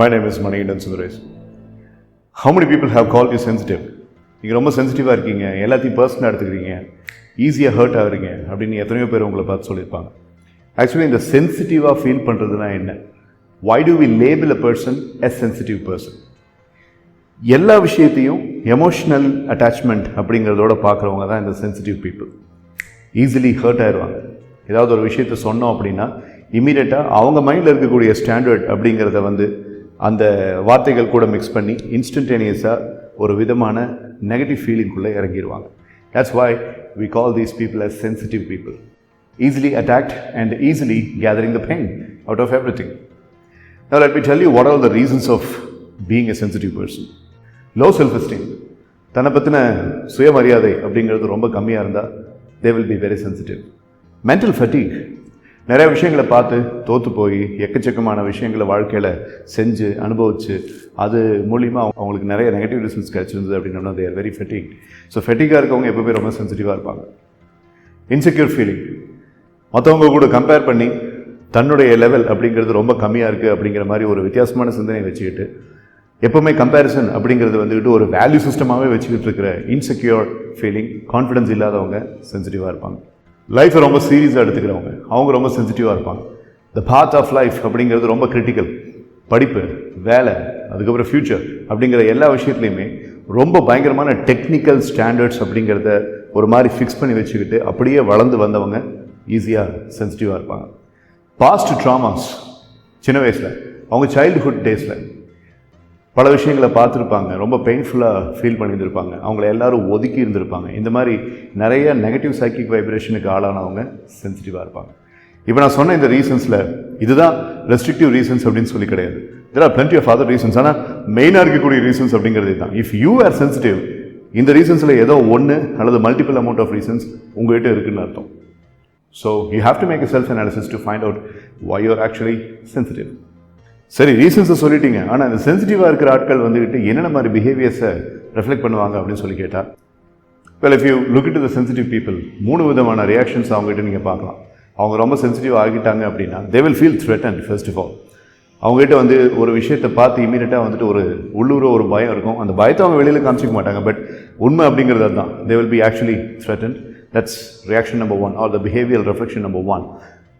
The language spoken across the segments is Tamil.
My name is Manigandan Sundaresh. How many people have called you sensitive? நீங்கள் ரொம்ப சென்சிட்டிவாக இருக்கீங்க, எல்லாத்தையும் பர்சனலாக எடுத்துக்கிறீங்க, ஈஸியாக ஹர்ட் ஆகுறீங்க அப்படின்னு எத்தனையோ பேர் உங்களை பார்த்து சொல்லியிருப்பாங்க. ஆக்சுவலி இந்த சென்சிட்டிவாக ஃபீல் பண்ணுறதுனா என்ன? Why do we label a person as sensitive person? எல்லா விஷயத்தையும் எமோஷ்னல் அட்டாச்மெண்ட் அப்படிங்கிறதோட பார்க்குறவங்க தான் இந்த சென்சிட்டிவ் பீப்புள். ஈஸிலி ஹர்ட் ஆயிடுவாங்க. ஏதாவது ஒரு விஷயத்த சொன்னோம் அப்படின்னா இமீடியட்டாக அவங்க மைண்டில் இருக்கக்கூடிய ஸ்டாண்டர்ட் அப்படிங்கிறத அந்த வார்த்தைகள் கூட மிக்ஸ் பண்ணி இன்ஸ்டன்டேனியஸாக ஒரு விதமான negative ஃபீலிங்குள்ளே இறங்கிடுவாங்க. That's why we call these people as sensitive people. Easily attacked and easily gathering the pain out of everything. Now let me tell you what are the reasons of being a sensitive person. Low self-esteem. தன்னை பற்றின சுயமரியாதை அப்படிங்கிறது ரொம்ப கம்மியாக இருந்தால் they will be very sensitive. Mental fatigue. நிறைய விஷயங்களை பார்த்து தோற்று போய் எக்கச்சக்கமான விஷயங்களை வாழ்க்கையில் செஞ்சு அனுபவித்து அது மூலிமா அவங்களுக்கு நிறைய நெகட்டிவ் ரிசல்ட்ஸ் கிடச்சிருந்தது அப்படின்னா they are very fatigued. So ஃபெட்டிக்காக இருக்கவங்க எப்போவுமே ரொம்ப சென்சிட்டிவாக இருப்பாங்க. Insecure feeling. மற்றவங்க கூட கம்பேர் பண்ணி தன்னுடைய லெவல் அப்படிங்கிறது ரொம்ப கம்மியாக இருக்குது அப்படிங்கிற மாதிரி ஒரு வித்தியாசமான சிந்தனை வச்சுக்கிட்டு எப்போவுமே கம்பேரிசன் அப்படிங்கிறது ஒரு வேல்யூ சிஸ்டமாகவே வச்சுக்கிட்டு இருக்கிற இன்செக்யூர் ஃபீலிங், கான்ஃபிடன்ஸ் இல்லாதவங்க சென்சிட்டிவாக இருப்பாங்க. லைஃப்பை ரொம்ப சீரியஸாக எடுத்துக்கிறவங்க அவங்க ரொம்ப சென்சிட்டிவாக இருப்பாங்க. த பாத் ஆஃப் லைஃப் அப்படிங்கிறது ரொம்ப கிரிட்டிக்கல். படிப்பு, வேலை, அதுக்கப்புறம் ஃப்யூச்சர் அப்படிங்கிற எல்லா விஷயத்துலையுமே ரொம்ப பயங்கரமான டெக்னிக்கல் ஸ்டாண்டர்ட்ஸ் அப்படிங்கிறத ஒரு மாதிரி ஃபிக்ஸ் பண்ணி வச்சுக்கிட்டு அப்படியே வளர்ந்து வந்தவங்க ஈஸியாக சென்சிட்டிவாக இருப்பாங்க. பாஸ்ட் ட்ராமாஸ், சின்ன வயசில் அவங்க சைல்டுஹுட் டேஸில் பல விஷயங்களை பார்த்துருப்பாங்க, ரொம்ப பெயின்ஃபுல்லாக ஃபீல் பண்ணியிருந்திருப்பாங்க, அவங்கள எல்லாரும் ஒதுக்கி இருந்திருப்பாங்க. இந்த மாதிரி நிறைய நெகட்டிவ் சைக்கிக் வைப்ரேஷனுக்கு ஆளானவங்க சென்சிட்டிவாக இருப்பாங்க. இப்போ நான் சொன்ன இந்த ரீசன்ஸில் இதுதான் ரெஸ்ட்ரிக்டிவ் ரீசன்ஸ் அப்படின்னு சொல்லி கிடையாது. there are plenty of other reasons. ஆனால் மெயினாக இருக்கக்கூடிய ரீசன்ஸ் அப்படிங்கிறது தான். இஃப் யூ ஆர் சென்சிட்டிவ், இந்த ரீசன்ஸில் ஏதோ ஒன்று அல்லது மல்டிபிள் அமௌண்ட் ஆஃப் ரீசன்ஸ் உங்கள்கிட்ட இருக்குதுன்னு அர்த்தம். So you have to make a self analysis to find out why you are actually sensitive. சரி, ரீசன்ஸை சொல்லிட்டீங்க, ஆனால் இந்த சென்சிட்டிவாக இருக்கிற ஆட்கள் என்னென்ன மாதிரி பிஹேவியர்ஸை ரெஃப்ளெக்ட் பண்ணுவாங்க அப்படின்னு சொல்லி கேட்டால், well if you look into the sensitive people, 3 விதமான ரியாக்ஷன்ஸ் அவங்ககிட்ட நீங்கள் பார்க்கலாம். அவங்க ரொம்ப சென்சிட்டிவ் ஆகிட்டாங்க அப்படின்னா they will feel threatened. First of all அவங்ககிட்ட ஒரு விஷயத்தை பார்த்து இமீடியட்டாக ஒரு உள்ளூர ஒரு பயம் இருக்கும். அந்த பயத்தை அவங்க வெளியில் காமிச்சிக்க மாட்டாங்க, பட் உண்மை அப்படிங்கிறது அதுதான். They will be actually threatened. That's reaction number 1 are the behaviour reflection number 1.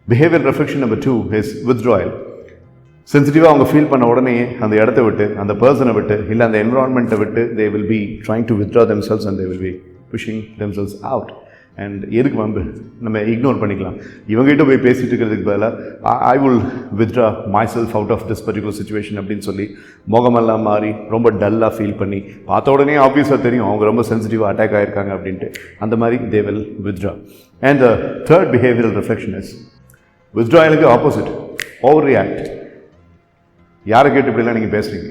Behaviour reflection number 2 is withdrawal. சென்சிட்டிவாக அவங்க ஃபீல் பண்ண உடனே அந்த இடத்த விட்டு, அந்த பர்சனை விட்டு, இல்லை அந்த என்விரான்மெண்ட்டை விட்டு they will be trying to withdraw themselves and they will be pushing themselves out. And எதுக்கு நம்ம இக்னோர் பண்ணிக்கலாம். இவங்ககிட்ட போய் பேசிகிட்டு இருக்கிறதுக்கு பதிலாக I will withdraw myself out of this particular situation அப்படின்னு சொல்லி முகமெல்லாம் மாறி ரொம்ப டல்லாக ஃபீல் பண்ணி பார்த்த உடனே ஆப்வியஸாக தெரியும் அவங்க ரொம்ப சென்சிட்டிவாக அட்டாக் ஆகிருக்காங்க அப்படின்ட்டு. அந்த மாதிரி they will withdraw. And the third behavioral reflection is withdrawalக்கு ஆப்போசிட், overreact. யாரை கேட்டு இப்படிலாம் நீங்கள் பேசுகிறீங்க?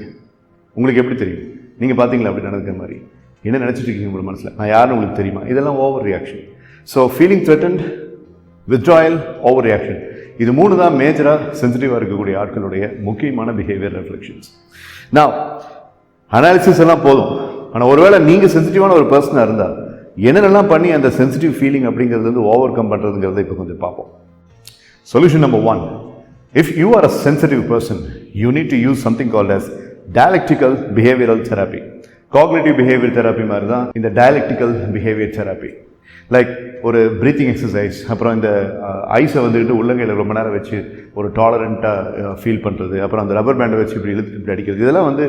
உங்களுக்கு எப்படி தெரியும்? நீங்கள் பார்த்தீங்களா அப்படி நடக்கிற மாதிரி? என்ன நினச்சிட்டு இருக்கீங்க உங்களோட மனசில்? நான் யாருன்னு உங்களுக்கு தெரியுமா? இதெல்லாம் over reaction. So feeling threatened, withdrawal, over reaction, இது 3 தான் மேஜராக சென்சிட்டிவாக இருக்கக்கூடிய ஆட்களுடைய முக்கியமான பிஹேவியர் ரெஃப்ளெக்ஷன்ஸ். நான் அனாலிசிஸ் எல்லாம் போதும், ஆனால் ஒருவேளை நீங்கள் சென்சிட்டிவான ஒரு பர்சனாக இருந்தால் என்னென்னலாம் பண்ணி அந்த சென்சிட்டிவ் ஃபீலிங் அப்படிங்கிறது ஓவர் கம் பண்ணுறதுங்கிறத இப்போ கொஞ்சம் பார்ப்போம். Solution number 1. If you are a sensitive person, you need to use something called as dialectical behavioral therapy. Cognitive behavioral therapy மாதிரி தான் இந்த dialectical behavior therapy. லைக் ஒரு ப்ரீத்திங் எக்ஸசைஸ், அப்புறம் இந்த ஐஸை உள்ளங்கையில் ரொம்ப நேரம் வச்சு ஒரு டாலரண்ட்டாக ஃபீல் பண்ணுறது, அப்புறம் அந்த ரப்பர் பேண்டை வச்சு இப்படி இப்படி அடிக்கிறது, இதெல்லாம்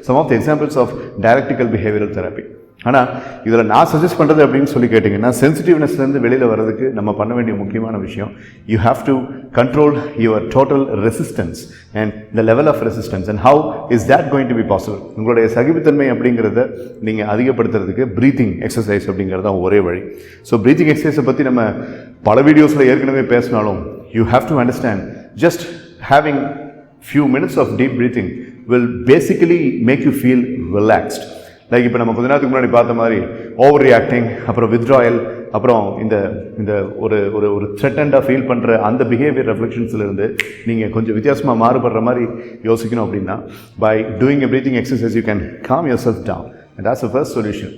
some of the examples of dialectical behavioral therapy. ஆனால் இதில் நான் சஜஸ்ட் பண்ணுறது அப்படின்னு சொல்லி கேட்டிங்கன்னா, சென்சிட்டிவ்னஸ்லேருந்து வெளியில் வர்றதுக்கு நம்ம பண்ண வேண்டிய முக்கியமான விஷயம், you have to control your total resistance and the level of resistance. And how is that going to be possible? உங்களுடைய சகிப்புத்தன்மை அப்படிங்கிறத நீங்கள் அதிகப்படுத்துறதுக்கு ப்ரீத்திங் எக்ஸசைஸ் அப்படிங்கிறது தான் ஒரே வழி. ஸோ ப்ரீத்திங் எக்ஸசைஸை பற்றி நம்ம பல வீடியோஸில் ஏற்கனவே பேசினாலும், you have to understand just having few minutes of deep breathing will basically make you feel relaxed. Like இப்போ நம்ம கொஞ்ச நேரத்துக்கு முன்னாடி பார்த்த மாதிரி ஓவர் ரியாக்டிங், அப்புறம் வித்ட்ராயல், அப்புறம் இந்த ஒரு த்ரெட்டண்டாக ஃபீல் பண்ணுற அந்த பிஹேவியர் ரெஃப்ளெக்ஷன்ஸ்லேருந்து நீங்கள் கொஞ்சம் வித்தியாசமாக மாறுபடுற மாதிரி யோசிக்கணும் அப்படின்னா, by doing a breathing exercise you can calm yourself down. And that's the first solution.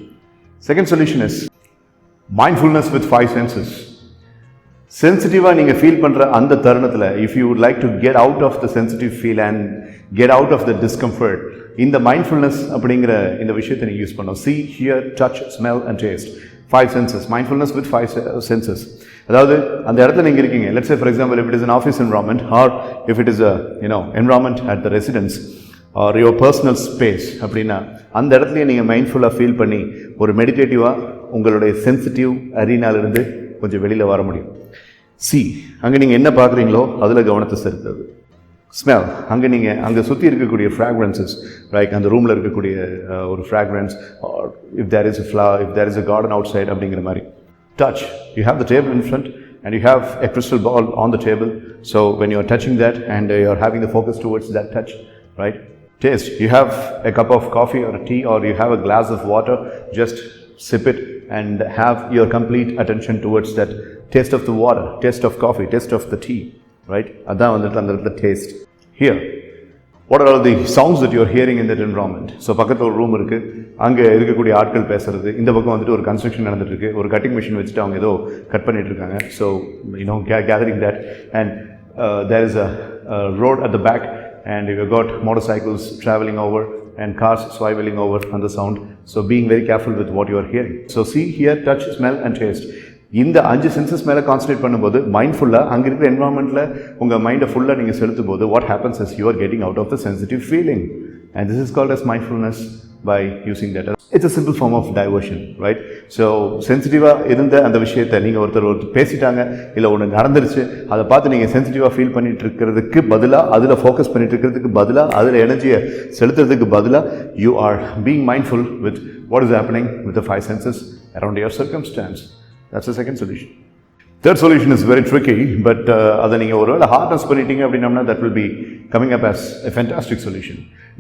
Second solution is mindfulness with 5 senses. சென்சிட்டிவாக நீங்கள் ஃபீல் பண்ணுற அந்த தருணத்தில் if you would like to get out of the sensitive feel and get out of the discomfort, இந்த மைண்ட்ஃபுல்னஸ் அப்படிங்கிற இந்த விஷயத்தை நீங்கள் யூஸ் பண்ணணும். see, hear, touch, smell and taste. 5 senses. Mindfulness with 5 senses. அதாவது அந்த இடத்துல நீங்கள் இருக்கீங்க. let's say for example if it is an office environment or if it is a environment at the residence or your personal space அப்படின்னா அந்த இடத்துலையே நீங்கள் மைண்ட்ஃபுல்லாக ஃபீல் பண்ணி ஒரு மெடிடேட்டிவாக உங்களுடைய சென்சிட்டிவ் அரீனாலிருந்து கொஞ்சம் வெளியில் வர முடியும். see, அங்கே நீங்கள் என்ன பார்க்குறீங்களோ அதில் கவனத்தை செலுத்துறது. ஸ்மெல், அங்கே சுற்றி இருக்கக்கூடிய ஃப்ராக்ரன்சஸ், லைக் அந்த ரூமில் இருக்கக்கூடிய ஒரு fragrance, if there is a flower, if there is a garden outside அப்படிங்கிற மாதிரி. touch, you have the table in front and you have a crystal ball on the table, so when you are touching that and you are having the focus towards that touch, right? taste, you have a cup of coffee or a tea or you have a glass of water, just sip it and have your complete attention towards that taste of the water, taste of coffee, taste of the tea, right? Adan vandha அந்த இடத்துல taste. Here, what are all the sounds that you are hearing in that environment? so பக்கத்துல ஒரு ரூம் இருக்கு, அங்கே இருக்கக்கூடிய ஆட்கள் பேசுறது, இந்த பக்கம் வந்துட்டு ஒரு கன்ஸ்ட்ரக்ஷன் நடந்துட்டு இருக்கு, ஒரு கட்டிங் மிஷின் வச்சுட்டு அவங்க ஏதோ கட் பண்ணிட்டு இருக்காங்க. so gathering that and there is a road at the back and you've got motorcycles traveling over and cars swiveling over on the sound, so being very careful with what you are hearing. so see, hear, touch, smell and taste. இந்த 5 சென்சஸ் மேலே கான்சன்ட்ரேட் பண்ணும்போது மைண்ட்ஃபுல்லாக அங்கே இருக்கிற என்வரான்மெண்ட்டில் உங்கள் மைண்டை ஃபுல்லாக நீங்கள் செலுத்தும் போது what happens is you are getting out of the sensitive feeling and this is called as mindfulness by using that. It's a simple form of diversion, right? So சென்சிட்டிவாக இருந்த அந்த விஷயத்தை நீங்கள் ஒருத்தர் பேசிட்டாங்க, இல்லை ஒன்று நடந்துருச்சு, அதை பார்த்து நீங்கள் சென்சிட்டிவாக ஃபீல் பண்ணிட்டு இருக்கிறதுக்கு பதிலாக, அதில் ஃபோக்கஸ் பண்ணிட்டு இருக்கிறதுக்கு பதிலாக, அதில் எனர்ஜியை செலுத்துறதுக்கு பதிலாக you are being mindful with what is happening with the 5 senses around your circumstances. That's the second solution. Third solution is very tricky, but அதை நீங்கள் ஒருவேளை ஹார்ட்னஸ் பண்ணிட்டீங்க அப்படின்னா that will be coming up as a fantastic solution.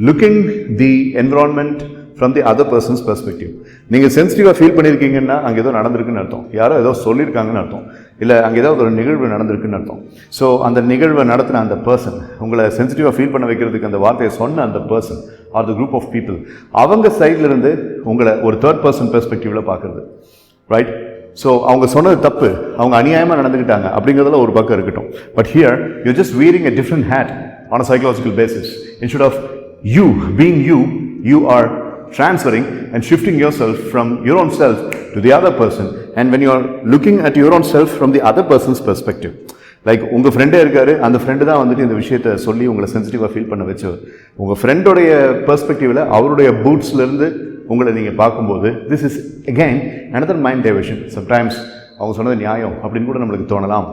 Looking the environment from the other person's perspective. நீங்கள் சென்சிட்டிவாக ஃபீல் பண்ணியிருக்கீங்கன்னா அங்கே ஏதோ நடந்திருக்குன்னு அர்த்தம், யாரோ ஏதோ சொல்லியிருக்காங்கன்னு அர்த்தம், இல்லை அங்கே ஏதாவது ஒரு நிகழ்வு நடந்திருக்குன்னு அர்த்தம். ஸோ அந்த நிகழ்வை நடத்தின அந்த பர்சன், உங்களை சென்சிட்டிவாக ஃபீல் பண்ண வைக்கிறதுக்கு அந்த வார்த்தையை சொன்ன அந்த person or the group of people, அவங்க சைட்லேருந்து உங்களை ஒரு தேர்ட் பர்சன் பெர்ஸ்பெக்டிவில் பார்க்குறது, ரைட்? ஸோ அவங்க சொன்னது தப்பு, அவங்க அநியாயமாக நடந்துக்கிட்டாங்க அப்படிங்கிறதுல ஒரு பக்கம் இருக்கட்டும். But here you just wearing a different hat on a psychological basis. Instead of you being you, you are transferring and shifting yourself from your own self to the other person. And when you are looking at your own self from the other person's perspective, like உங்கள் ஃப்ரெண்டே இருக்காரு, அந்த ஃப்ரெண்டு தான் வந்துட்டு இந்த விஷயத்தை சொல்லி உங்களை சென்சிட்டிவாக ஃபீல் பண்ண வச்சவர். உங்கள் ஃப்ரெண்டோடைய பெர்ஸ்பெக்டிவில் அவருடைய பூட்ஸ்லேருந்து உங்களை நீங்கள் பார்க்கும்போது this is again another mind diversion. Sometimes அவங்க சொன்னது நியாயம் அப்படின்னு கூட நம்மளுக்கு தோணலாம்,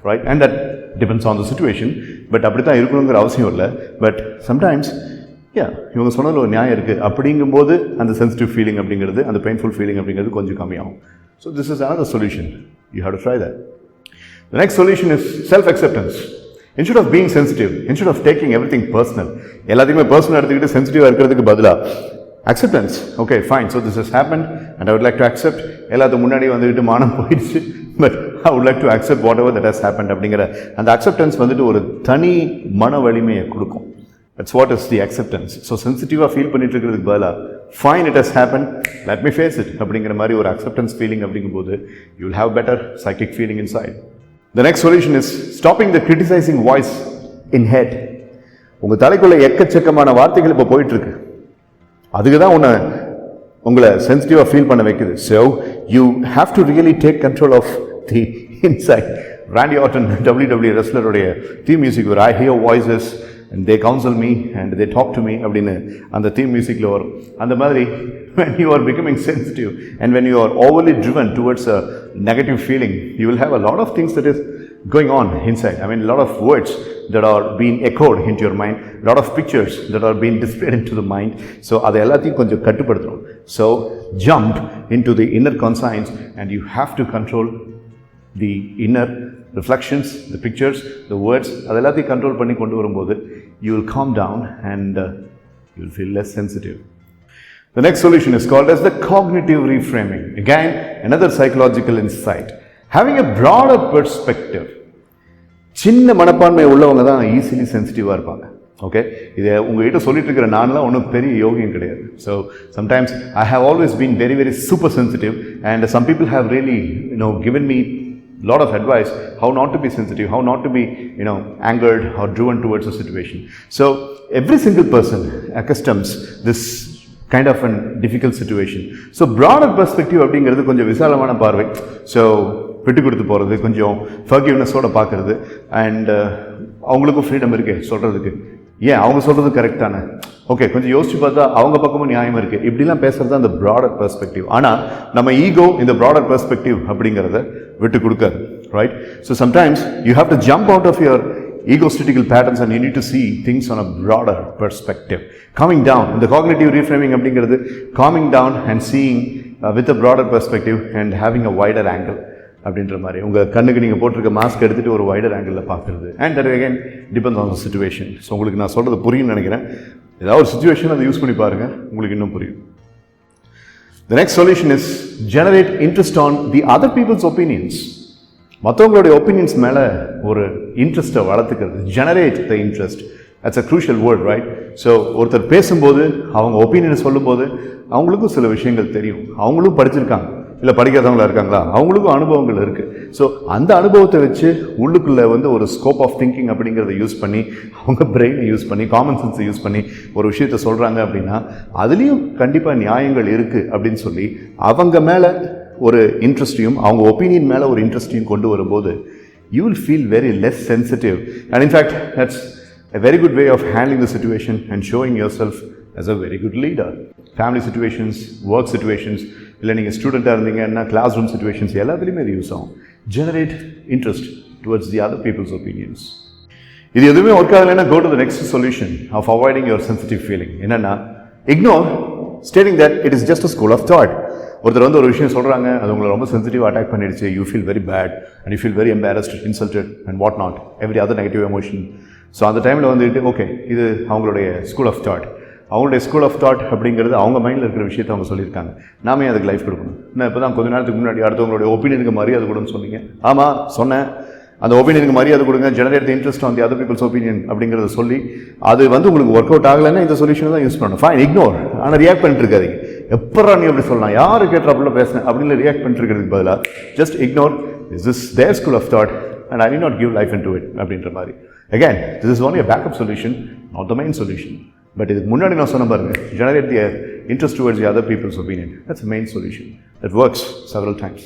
right? And that depends on the situation. But அப்படி தான் இருக்கணுங்கிற அவசியம் இல்லை. பட் சம்டைம்ஸ் இவங்க சொன்னதில் ஒரு நியாயம் இருக்குது அப்படிங்கும்போது அந்த சென்சிட்டிவ் ஃபீலிங் அப்படிங்கிறது, அந்த பெயின்ஃபுல் ஃபீலிங் அப்படிங்கிறது கொஞ்சம் கம்மியாகும். So this is another solution. You have to try that. The next solution is self-acceptance. Instead of being sensitive, instead of taking everything personal, எல்லாத்தையுமே பர்சனல் எடுத்துக்கிட்டு சென்சிட்டிவாக இருக்கிறதுக்கு பதிலாக acceptance. Okay, fine, so this has happened and I would like to accept. எல்லாத்துக்கு முன்னாடி வந்துட்டு மானம் போயிடுச்சு, but I would like to accept whatever that has happened அப்படிங்கிற அந்த acceptance வந்துட்டு ஒரு தனி மன வலிமையை கொடுக்கும். That's what is the acceptance. So சென்சிட்டிவாக ஃபீல் பண்ணிட்டு இருக்கிறதுக்கு பதிலாக fine, it has happened, let me face it அப்படிங்கிற மாதிரி ஒரு acceptance feeling அப்படிங்கும்போது you will have better psychic feeling inside. The next solution is stopping the criticizing voice in head. உங்கள் தலைக்குள்ள எக்கச்சக்கமான வார்த்தைகள் இப்போ போயிட்டு இருக்கு, அதுக்கு தான் உங்களை சென்சிட்டிவாக ஃபீல் பண்ண வைக்குது. So you have to really take control of the inside. Randy Orton WWE ரெஸ்லருடைய தீம் மியூசிக் ஒரு I hear voices and they counsel me and they talk to me அப்படின்னு அந்த தீம் மியூசிக்கில் வரும். அந்த மாதிரி when you are becoming sensitive and when you are overly driven towards a negative feeling, you will have a lot of things that is going on inside. I mean, a lot of words that are being echoed into your mind, a lot of pictures that are being displayed into the mind. So அதை எல்லாத்தையும் கொஞ்சம் கட்டுப்படுத்தணும். So jump into the inner conscience and you have to control the inner reflections, the pictures, the words. அதை எல்லாத்தையும் கண்ட்ரோல் பண்ணி கொண்டு வரும்போது you will calm down and you will feel less sensitive. The next solution is called as the cognitive reframing. Again, another psychological insight. Having a broader perspective. சின்ன மனப்பான்மை உள்ளவங்க தான் ஈஸிலி சென்சிட்டிவாக இருப்பாங்க. ஓகே, இதை உங்கள்கிட்ட சொல்லிட்டு இருக்கிற நான்லாம் ஒன்றும் பெரிய யோகியம் கிடையாது. So sometimes I have always been very very super sensitive and some people have really given me lot of advice how not to be sensitive, how not to be, angered or driven towards a situation. So every single person accustoms this kind of a difficult situation. So broader perspective அப்படிங்கிறது கொஞ்சம் விசாலமான பார்வை. ஸோ விட்டு கொடுத்து போகிறது, கொஞ்சம் ஃபர்கிவ்னஸோட பார்க்குறது, அண்ட் அவங்களுக்கும் ஃப்ரீடம் இருக்குது சொல்கிறதுக்கு. ஏன் அவங்க சொல்கிறது கரெக்டான, ஓகே கொஞ்சம் யோசிச்சு பார்த்தா அவங்க பக்கமும் நியாயம் இருக்குது, இப்படிலாம் பேசுகிறது தான் அந்த ப்ராடர் பெர்ஸ்பெக்டிவ். ஆனால் நம்ம ஈகோ இந்த ப்ராடர் பெர்ஸ்பெக்டிவ் அப்படிங்கிறத விட்டு கொடுக்காது, right? So sometimes you have to jump out of your egotistical patterns and you need to see things on a broader perspective. Calming down, the cognitive reframing அப்படிங்கிறது calming down and seeing with a broader perspective and having a wider angle அப்படின்ற மாதிரி. உங்கள் கண்ணுக்கு நீங்கள் போட்டிருக்க மாஸ்க் எடுத்துகிட்டு ஒரு வைடர் ஆங்கிளில் பார்க்குறது. And that again depends on the situation. So உங்களுக்கு நான் சொல்கிறது புரியும்னு நினைக்கிறேன். ஏதாவது ஒரு சுச்சுவேஷன் அதை யூஸ் பண்ணி பாருங்கள், உங்களுக்கு இன்னும் புரியும். The next solution is generate interest on the other people's opinions. மற்றவங்களுடைய ஒப்பீனியன்ஸ் மேலே ஒரு இன்ட்ரெஸ்ட்டை வளர்த்துக்கிறது. Generate the interest, that's a crucial word, right? So ஒருத்தர் பேசும்போது அவங்க ஒப்பீனியனை சொல்லும்போது அவங்களுக்கும் சில விஷயங்கள் தெரியும், அவங்களும் படிச்சிருக்காங்க, இல்லை படிக்காதவங்களா இருக்காங்களா, அவங்களுக்கும் அனுபவங்கள் இருக்குது. ஸோ அந்த அனுபவத்தை வச்சு உள்ளுக்குள்ளே ஒரு ஸ்கோப் ஆஃப் திங்கிங் அப்படிங்கிறத யூஸ் பண்ணி, அவங்க பிரெயினை யூஸ் பண்ணி, காமன் சென்ஸை யூஸ் பண்ணி ஒரு விஷயத்த சொல்கிறாங்க அப்படின்னா அதுலேயும் கண்டிப்பாக நியாயங்கள் இருக்குது அப்படின்னு சொல்லி அவங்க மேலே ஒரு இன்ட்ரெஸ்ட்டையும், அவங்க ஒப்பீனியன் மேலே ஒரு இன்ட்ரெஸ்ட்டையும் கொண்டு வரும்போது you will feel very less sensitive. And in fact, that's a very good way of handling the situation and showing yourself as a very good leader. Family situations, work situations, இல்லை நீங்கள் ஸ்டூடெண்ட்டாக இருந்தீங்கன்னா கிளாஸ் ரூம் சிச்சுவேஷன்ஸ் எல்லாத்துலேயுமே இது யூஸ் ஆகும். Generate interest towards the other people's opinions. இது எதுவுமே ஒர்க் ஆகலைன்னா go to the next solution of avoiding your sensitive feeling. என்னென்னா ignore stating that it is just a school of thought. ஒருத்தர் ஒரு விஷயம் சொல்கிறாங்க, அது உங்களை ரொம்ப சென்சிட்டிவ் அட்டாக் பண்ணிடுச்சு, you feel very bad and you feel very embarrassed, insulted and what not, every other negative emotion. So அந்த டைமில் ஓகே இது அவங்களுடைய ஸ்கூல் ஆஃப் தாட். அவங்களுடைய ஸ்கூல் ஆஃப் தாட் அப்படிங்கிறது அவங்க மைண்டில் இருக்கிற விஷயத்தை அவங்க சொல்லியிருக்காங்க. நாமே அதுக்கு லைஃப் கொடுக்கணும். நான் இப்போ தான் கொஞ்ச நேரத்துக்கு முன்னாடி அடுத்தவங்களுடைய ஒப்பீனியனுக்கு மரியாதை கொடுன்னு சொன்னீங்க. ஆமாம் சொன்னேன், அந்த ஒப்பீனியனுக்கு மரியாதை கொடுங்க, generate the interest on the other people's opinion அப்படிங்கிறத சொல்லி அது உங்களுக்கு ஒர்க் அவுட் ஆகலைன்னா இந்த சொல்யூஷனை தான் யூஸ் பண்ணணும். Fine, ignore. ஆனால் ரியாக்ட் பண்ணிட்டு இருக்காதீங்க. எப்பரா நீ அப்படி சொல்லலாம், யாரு கேட்டாப்புல பேசுனேன் அப்படின்னு ரியாக்ட் பண்ணிட்டு இருக்கிறதுக்கு பதிலாக just ignore, is this their school of thought and I will not give life in to it அப்படின்ற மாதிரி. Again this is only a backup solution, not the main solution. But இதுக்கு முன்னாடி நான் சொன்ன பாருங்க, generate the interest towards the other people's opinion, that's main solution. That works several times.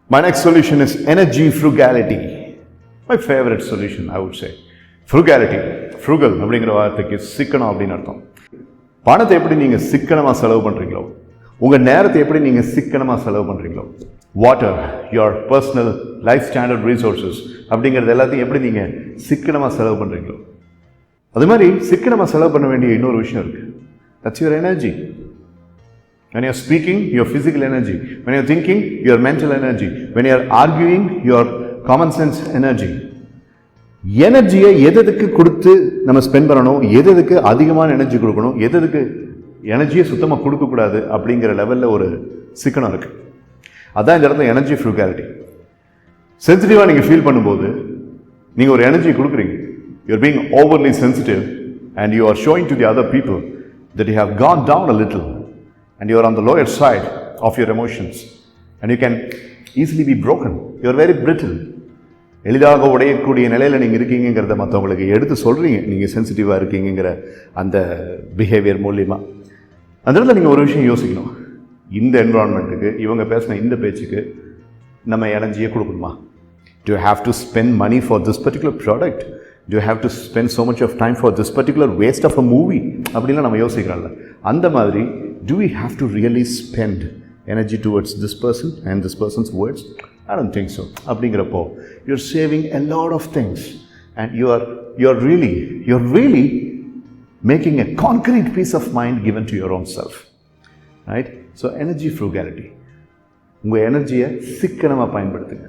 My next solution is energy frugality. My favorite solution, I would say. Frugality. Frugal அப்படிங்கிற வார்த்தைக்கு சிக்கனம் அப்படின்னு அர்த்தம். பணத்தை எப்படி நீங்கள் சிக்கனமாக செலவு பண்ணுறீங்களோ, உங்கள் நேரத்தை எப்படி நீங்கள் சிக்கனமாக செலவு பண்ணுறீங்களோ, water, your personal life standard resources அப்படிங்கிறது எல்லாத்தையும் எப்படி நீங்கள் சிக்கனமாக செலவு பண்ணுறீங்களோ, அது மாதிரி சிக்கனமாக செலவு பண்ண வேண்டிய இன்னொரு விஷயம் இருக்குது. That's your energy. When you are speaking, your physical energy. When you are thinking, your mental energy. When you are arguing, your common sense energy. எனர்ஜியை எதுக்கு கொடுத்து நம்ம ஸ்பெண்ட் பண்ணணும், எதுக்கு அதிகமான எனர்ஜி கொடுக்கணும், எதுக்கு எனர்ஜியை சுத்தமாக கொடுக்கக்கூடாது அப்படிங்கிற லெவலில் ஒரு சிக்கனம் இருக்குது. அதான் இந்த இடத்துல எனர்ஜி ஃப்ரூகாலிட்டி. சென்சிட்டிவாக நீங்கள் ஃபீல் பண்ணும்போது நீங்கள் ஒரு எனர்ஜி கொடுக்குறீங்க. You're being overly sensitive and you are showing to the other people that you have gone down a little and you are on the lower side of your emotions and you can easily be broken. You are very brittle. எளிதாக உடையக்கூடிய நிலையில் நீங்கள் இருக்கீங்கிறத மற்றவங்களுக்கு எடுத்து சொல்கிறீங்க, நீங்கள் சென்சிட்டிவாக இருக்கீங்கிற அந்த பிஹேவியர் மூலியமாக. அந்த இடத்துல நீங்கள் ஒரு விஷயம் யோசிக்கணும், இந்த என்விரான்மெண்ட்டுக்கு இவங்க பேசின இந்த பேச்சுக்கு நம்ம எனர்ஜியை கொடுக்கணுமா? Do you have to spend money for this particular product? Do you have to spend so much of time for this particular waste of a movie? அப்படின்லாம் நம்ம யோசிக்கிறோம்ல. அந்த மாதிரி do we have to really spend energy towards this person and this person's words? I don't think so. அப்படிங்கிறப்போ you're saving a lot of things and you're really making a concrete peace of mind given to your own self, right? So energy frugality. உங்கள் எனர்ஜியை சிக்கனமாக பயன்படுத்துங்க.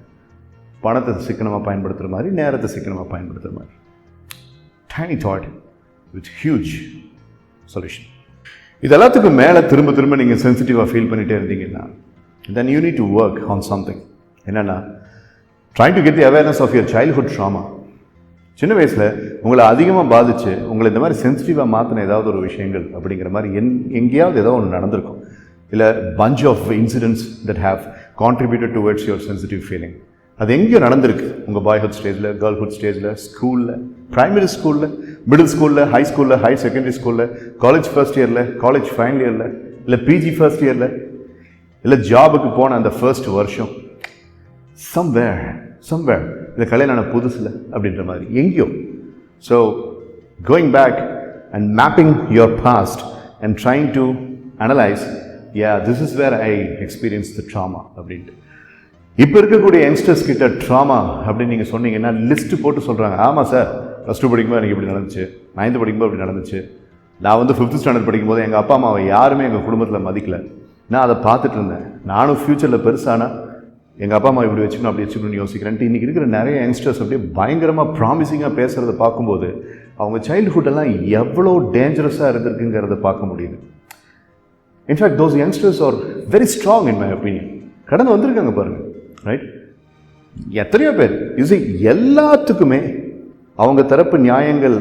பணத்தை சிக்கனமாக பயன்படுத்துகிற மாதிரி, நேரத்தை சிக்கனமாக பயன்படுத்துகிற மாதிரி. Tiny thought with huge solution. இது எல்லாத்துக்கும் மேலே திரும்ப நீங்கள் சென்சிட்டிவாக ஃபீல் பண்ணிகிட்டே இருந்தீங்கன்னா then you need to work on something. என்னென்னா trying to get the awareness of your childhood trauma. சின்ன வயசில் உங்களை அதிகமாக பாதித்து உங்களை இந்த மாதிரி சென்சிட்டிவாக மாற்றின ஏதாவது ஒரு விஷயங்கள் அப்படிங்கிற மாதிரி எங்கேயாவது ஏதோ ஒன்று நடந்திருக்கும். இல்லை bunch of incidents that have contributed towards your sensitive feeling. அது எங்கேயோ நடந்திருக்கு. உங்கள் பாய்ஹுட் ஸ்டேஜில், கேர்ள்ஹுட் ஸ்டேஜில், ஸ்கூலில், ப்ரைமரி ஸ்கூலில், மிடில் ஸ்கூலில், ஹை ஸ்கூலில், ஹையர் செகண்டரி ஸ்கூலில், காலேஜ் ஃபர்ஸ்ட் இயரில், காலேஜ் ஃபைனல் இயரில், இல்லை பிஜி ஃபர்ஸ்ட் இயரில், இல்லை ஜாபுக்கு போன அந்த ஃபர்ஸ்ட் வருஷம், சம்வேர் இந்த கல்யாணம் புதுசில் அப்படின்ற மாதிரி எங்கேயோ. So going back and mapping your past and trying to analyse, this is where I experience the trauma அப்படின்ட்டு. இப்போ இருக்கக்கூடிய யங்ஸ்டர்ஸ் கிட்ட ட்ராமா அப்படின்னு நீங்கள் சொன்னீங்கன்னா லிஸ்ட்டு போட்டு சொல்கிறாங்க. ஆமாம் சார், +2 படிக்கும்போது எனக்கு இப்படி நடந்துச்சு, 9th படிக்கும்போது இப்படி நடந்துச்சு, நான் வந்து 5th ஸ்டாண்டர்ட் படிக்கும்போது எங்கள் அப்பா அம்மாவை யாருமே எங்கள் குடும்பத்தில் மதிக்கலை, நான் அதை பார்த்துட்டு இருந்தேன், நானும் ஃப்யூச்சரில் பெருசானா எங்கள் அப்பா அம்மா இப்படி வச்சுக்கணும் அப்படி வச்சுக்கணும்னு யோசிக்கிறேன்ட்டு இன்றைக்கி இருக்கிற நிறைய யங்ஸ்டர்ஸ் அப்படியே பயங்கரமாக ப்ராமிசிங்காக பேசுகிறத பார்க்கும்போது அவங்க சைல்டுஹுட்டெல்லாம் எவ்வளோ டேஞ்சரஸாக இருந்திருக்குங்கிறத பார்க்க முடியுது. In fact those youngsters are very strong in my opinion. கடந்து வந்திருக்காங்க பாருங்கள், ரைட்? எத்தனையோ பேர் இது எல்லாத்துக்குமே அவங்க தரப்பு நியாயங்கள்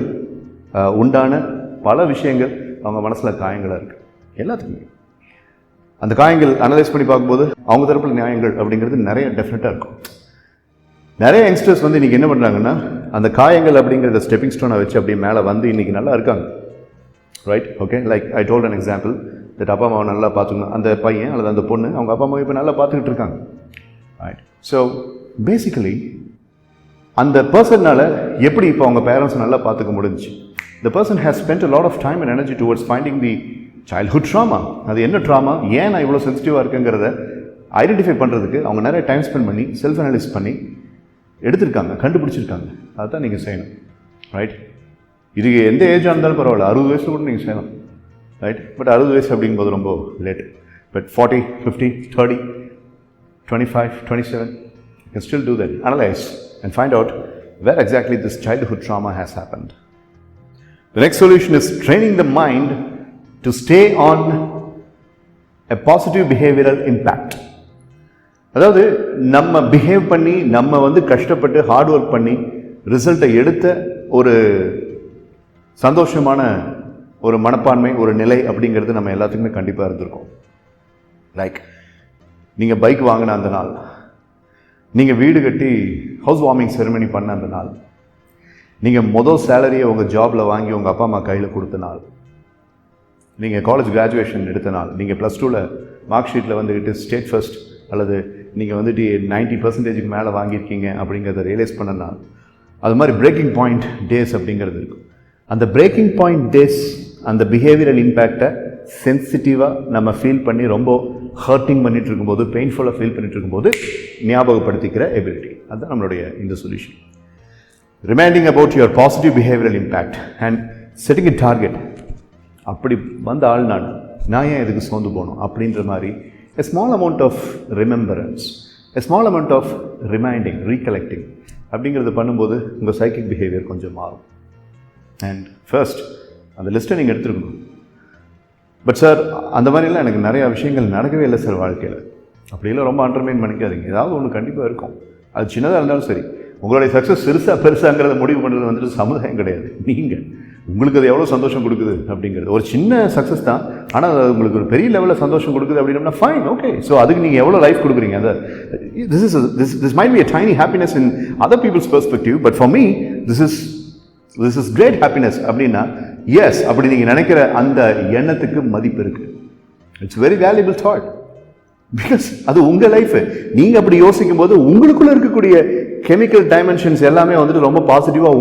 உண்டான பல விஷயங்கள் அவங்க மனசில் காயங்களாக இருக்குது. எல்லாத்துக்குமே அந்த காயங்கள் அனலைஸ் பண்ணி பார்க்கும்போது அவங்க தரப்பில் நியாயங்கள் அப்படிங்கிறது நிறைய டெஃபினட்டாக இருக்கும். நிறைய யங்ஸ்டர்ஸ் வந்து இன்றைக்கி என்ன பண்ணுறாங்கன்னா அந்த காயங்கள் அப்படிங்கிறத ஸ்டெப்பிங் ஸ்டோனை வச்சு அப்படியே மேலே வந்து இன்றைக்கி நல்லா இருக்காங்க, right? Okay, like I told an example that அப்பா அம்மாவை நல்லா பார்த்துக்கணும். அந்த பையன் அல்லது அந்த பொண்ணு அவங்க அப்பா அம்மாவை இப்போ நல்லா பார்த்துக்கிட்டு இருக்காங்க, ரைட்? ஸோ பேசிக்கலி அந்த பர்சனால் எப்படி இப்போ அவங்க பேரண்ட்ஸ் நல்லா பார்த்துக்க முடிஞ்சிச்சு? The person has spend a lot of time and energy towards finding the childhood trauma. அது என்ன ட்ராமா, ஏன் நான் இவ்வளோ சென்சிட்டிவாக இருக்குங்கிறத ஐடென்டிஃபை பண்ணுறதுக்கு அவங்க நிறைய டைம் ஸ்பெண்ட் பண்ணி செல்ஃப் அனலைஸ் பண்ணி எடுத்திருக்காங்க, கண்டுபிடிச்சிருக்காங்க. அதுதான் நீங்கள் செய்யணும், ரைட்? இது எந்த ஏஜாக இருந்தாலும் பரவாயில்ல, 60 வயசில் கூட நீங்கள் செய்யலாம், ரைட்? பட் 60 வயசு அப்படிங்கும்போது ரொம்ப late. But 40, 50, 30, 25, 27, you can still do that. Analyze and find out where exactly this childhood trauma has happened. The next solution is training the mind to stay on a positive behavioral impact. அதாவது நம்ம பிஹேவ் பண்ணி நம்ம வந்து கஷ்டப்பட்டு ஹார்ட் ஒர்க் பண்ணி ரிசல்ட்டை எடுத்த ஒரு சந்தோஷமான ஒரு மனப்பான்மை, ஒரு நிலை அப்படிங்கிறது நம்ம எல்லாத்துக்குமே கண்டிப்பாக இருந்திருக்கும். லைக் நீங்கள் பைக் வாங்கின அந்த நாள், நீங்கள் வீடு கட்டி ஹவுஸ் வார்மிங் செரிமனி பண்ண அந்த நாள், நீங்கள் மொதல் சேலரியை உங்கள் ஜாபில் வாங்கி உங்கள் அப்பா அம்மா கையில் கொடுத்த நாள், நீங்கள் காலேஜ் கிராஜுவேஷன் எடுத்த நாள், நீங்கள் +2ல் மார்க் ஷீட்டில் வந்துக்கிட்டு ஸ்டேட் ஃபர்ஸ்ட் அல்லது நீங்கள் வந்துட்டு 90% மேலே வாங்கியிருக்கீங்க அப்படிங்கிறத ரியலைஸ் பண்ண நாள், அது மாதிரி பிரேக்கிங் பாயிண்ட் டேஸ் அப்படிங்கிறது இருக்கும். அந்த பிரேக்கிங் பாயிண்ட் டேஸ் அந்த பிஹேவியரல் இம்பேக்டை சென்சிட்டிவாக நம்ம ஃபீல் பண்ணி ரொம்ப ஹர்ட்டிங் பண்ணிட்டு இருக்கும்போது, பெயின்ஃபுல்லாக ஃபீல் பண்ணிட்டு இருக்கும்போது ஞாபகப்படுத்திக்கிற எபிலிட்டி, அதுதான் நம்மளுடைய இந்த solution. Reminding about your positive behavioural impact and setting a target. அப்படி வந்த ஆள் நான் ஏன் இதுக்கு சோர்ந்து போகணும் அப்படின்ற மாதிரி a small amount of remembrance, a small amount of reminding, recollecting அப்படிங்கிறது பண்ணும்போது உங்கள் சைக்கிக் பிஹேவியர் கொஞ்சம் மாறும். அண்ட் ஃபர்ஸ்ட் அந்த லிஸ்ட்டை நீங்கள் எடுத்துருக்கணும். பட் சார் அந்த மாதிரிலாம் எனக்கு நிறையா விஷயங்கள் நடக்கவே இல்லை சார் வாழ்க்கையில், அப்படிலாம் ரொம்ப அண்டர்மைன் பண்ணிக்காதீங்க. ஏதாவது ஒன்று கண்டிப்பாக இருக்கும், அது சின்னதாக இருந்தாலும் சரி. உங்களுடைய சக்ஸஸ் சிறுசாக பெருசாங்கிறத முடிவு பண்ணுறது வந்துட்டு சமுதாயம் கிடையாது, நீங்கள். உங்களுக்கு அது எவ்வளோ சந்தோஷம் கொடுக்குது அப்படிங்கிறது ஒரு சின்ன சக்ஸஸ் தான், ஆனால் அது உங்களுக்கு ஒரு பெரிய லெவலில் சந்தோஷம் கொடுக்குது அப்படின்னா ஃபைன், ஓகே. ஸோ அதுக்கு நீங்கள் எவ்வளோ லைஃப் கொடுக்குறீங்க, அதை this might be a tiny happiness in other people's perspective, but for me this is great happiness அப்படின்னா எஸ், அப்படி நீங்கள் நினைக்கிற அந்த எண்ணத்துக்கு மதிப்பு இருக்குது. It's very valuable thought, because அது உங்கள் லைஃபு. நீங்கள் அப்படி யோசிக்கும் போது உங்களுக்குள்ளே இருக்கக்கூடிய கெமிக்கல் டைமென்ஷன்ஸ் எல்லாமே வந்துட்டு ரொம்ப பாசிட்டிவாக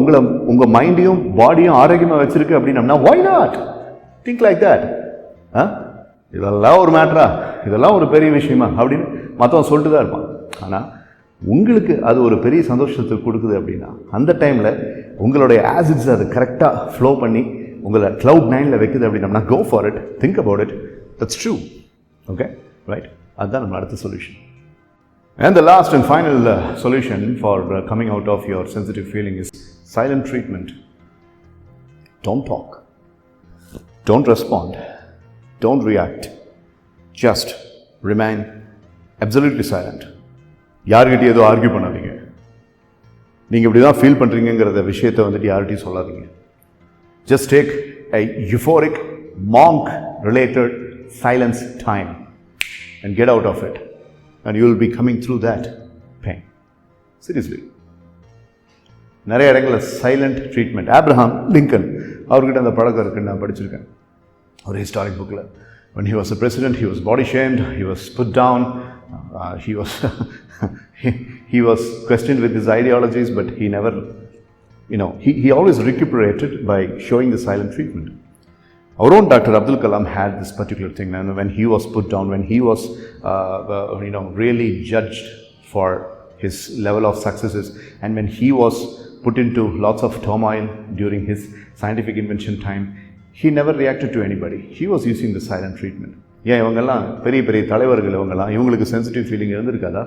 உங்கள் மைண்டையும் பாடியும் ஆரோக்கியமாக வச்சிருக்கு அப்படின்னா why not think like that? இதெல்லாம் ஒரு மேட்டரா, இதெல்லாம் ஒரு பெரிய விஷயமா அப்படின்னு மற்றவன் சொல்லிட்டு தான் இருப்பான். ஆனால் உங்களுக்கு அது ஒரு பெரிய சந்தோஷத்தை கொடுக்குது அப்படின்னா அந்த டைமில் உங்களுடைய ஆசிட்ஸ் அது கரெக்டாக ஃப்ளோ பண்ணி உங்களை Cloud 9ல் வைக்குது அப்படின்னா go for it, think about it, that's true. Okay, right? அதுதான் நம்ம அடுத்த solution. And the last and final solution for coming out of your sensitive feeling is silent treatment. Don't talk, don't respond, don't react, just remain absolutely silent. யார்கிட்டயும் ஏதோ ஆர்கியூ பண்ணாதீங்க. நீங்கள் இப்படி தான் ஃபீல் பண்ணுறீங்கிறத விஷயத்தை வந்துட்டு யார்கிட்டையும் சொல்லாதீங்க. Just take a euphoric, monk-related silence time and get out of it. And you will be coming through that pain. Seriously நிறைய இடங்களில் சைலண்ட் ட்ரீட்மெண்ட். ஆப்ரஹாம் லிங்கன் அவர்கிட்ட அந்த பழக்கம் இருக்குன்னு நான் படிச்சிருக்கேன் ஒரு ஹிஸ்டாரிக் புக்கில். when he was a president, he was body shamed, he was put down, he was he was questioned with his ideologies, but he never, he always recuperated by showing the silent treatment. Our own Dr. Abdul Kalam had this particular thing, and when he was put down, when he was really judged for his level of successes, and when he was put into lots of turmoil during his scientific invention time, he never reacted to anybody. He was using the silent treatment. ஏன் இவங்கெல்லாம் பெரிய பெரிய தலைவர்கள், இவங்களுக்கு சென்சிட்டிவ் ஃபீலிங் இருந்திருக்காதா?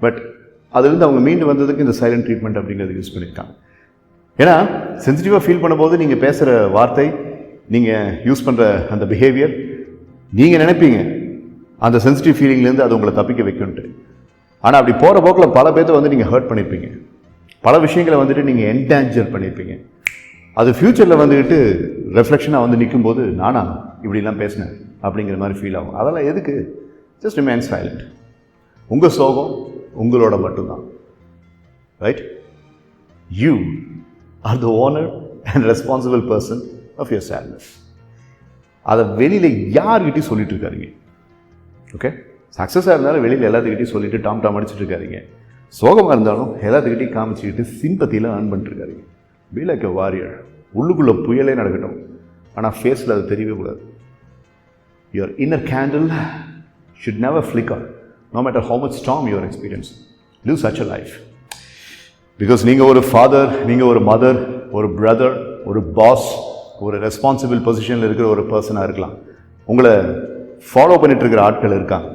பட் அதுலேருந்து அவங்க மீண்டு வந்ததுக்கு இந்த சைலண்ட் ட்ரீட்மெண்ட் அப்படிங்கிறது யூஸ் பண்ணியிருக்காங்க. ஏன்னா சென்சிட்டிவாக ஃபீல் பண்ணும்போது நீங்கள் பேசுகிற வார்த்தை, நீங்கள் யூஸ் பண்ணுற அந்த பிஹேவியர், நீங்கள் நினைப்பீங்க அந்த சென்சிட்டிவ் ஃபீலிங்லேருந்து அது உங்களை தப்பிக்க வைக்கும்ட்டு. ஆனால் அப்படி போகிற போக்கில் பல பேர்த்த நீங்கள் ஹர்ட் பண்ணியிருப்பீங்க, பல விஷயங்களை நீங்கள் என்டேஞ்சர் பண்ணியிருப்பீங்க. அது ஃப்யூச்சரில் வந்துக்கிட்டு ரெஃப்ளெக்ஷனாக நிற்கும்போது நானா இப்படிலாம் பேசினேன் அப்படிங்கிற மாதிரி ஃபீல் ஆகும். அதெல்லாம் எதுக்கு? Just remain silent. உங்கள் சோகம் உங்களோட மட்டும்தான். Right? You are the owner and responsible person of your sadness. அதை வெளியில் யார்கிட்டையும் சொல்லிட்டு இருக்காருங்க. ஓகே, சக்ஸஸாக இருந்தாலும் வெளியில் எல்லாத்துக்கிட்டையும் சொல்லிட்டு டாம் அடிச்சுட்டு இருக்காருங்க. சோகமாக இருந்தாலும் எல்லாத்துக்கிட்டையும் காமிச்சிக்கிட்டு சிம்பத்தியில் ஏர்ன் பண்ணிட்டுருக்காருங்க. Be like a warrior. உள்ளுக்குள்ளே புயலே நடக்கட்டும், ஆனால் ஃபேஸில் அது தெரியவே கூடாது. Your inner candle should never flicker, no matter how much storm your experience. Live such a life. Because நீங்கள் ஒரு ஃபாதர், நீங்கள் ஒரு மதர், ஒரு பிரதர், ஒரு பாஸ், ஒரு ரெஸ்பான்சிபிள் பொசிஷனில் இருக்கிற ஒரு பர்சனாக இருக்கலாம். உங்களை ஃபாலோ பண்ணிட்டு இருக்கிற ஆட்கள் இருக்காங்க.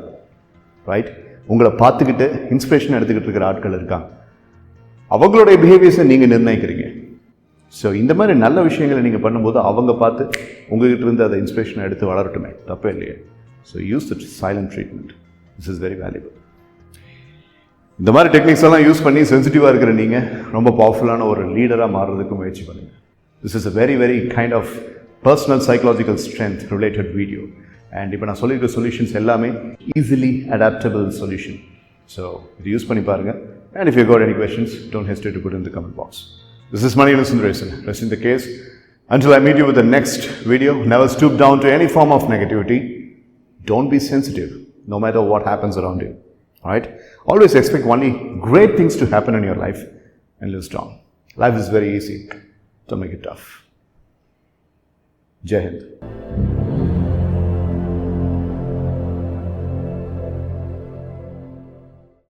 ரைட்? உங்களை பார்த்துக்கிட்டு இன்ஸ்பிரேஷன் எடுத்துக்கிட்டு இருக்கிற ஆட்கள் இருக்காங்க. அவங்களுடைய பிஹேவியர்ஸை நீங்கள் நிர்ணயிக்கிறீங்க. ஸோ இந்த மாதிரி நல்ல விஷயங்களை நீங்கள் பண்ணும்போது அவங்க பார்த்து உங்கள்கிட்ட இருந்து அதை இன்ஸ்பிரேஷனை எடுத்து வளரட்டுமே, தப்பே இல்லையே. So use the silent treatment. This is very valuable. இந்த மாதிரி டெக்னிக்ஸ் எல்லாம் யூஸ் பண்ணி சென்சிட்டிவாக இருக்கிற நீங்கள் ரொம்ப பவர்ஃபுல்லான ஒரு லீடராக மாறுறதுக்கு முயற்சி பண்ணுங்கள். This is a very very kind of personal psychological strength related video. And இப்போ நான் சொல்லியிருக்க சொல்யூஷன்ஸ் எல்லாமே ஈஸிலி அடாப்டபிள் சொல்யூஷன். ஸோ இது யூஸ் பண்ணி பாருங்கள். And if you got any questions, don't hesitate to put in the comment box. This is Maniganan Sundaresan, rest in the case. Until I meet you with the next video, never stoop down to any form of negativity. Don't be sensitive, no matter what happens around you. Alright? Always expect only great things to happen in your life and live strong. Life is very easy. Don't make it tough. Jai Hind.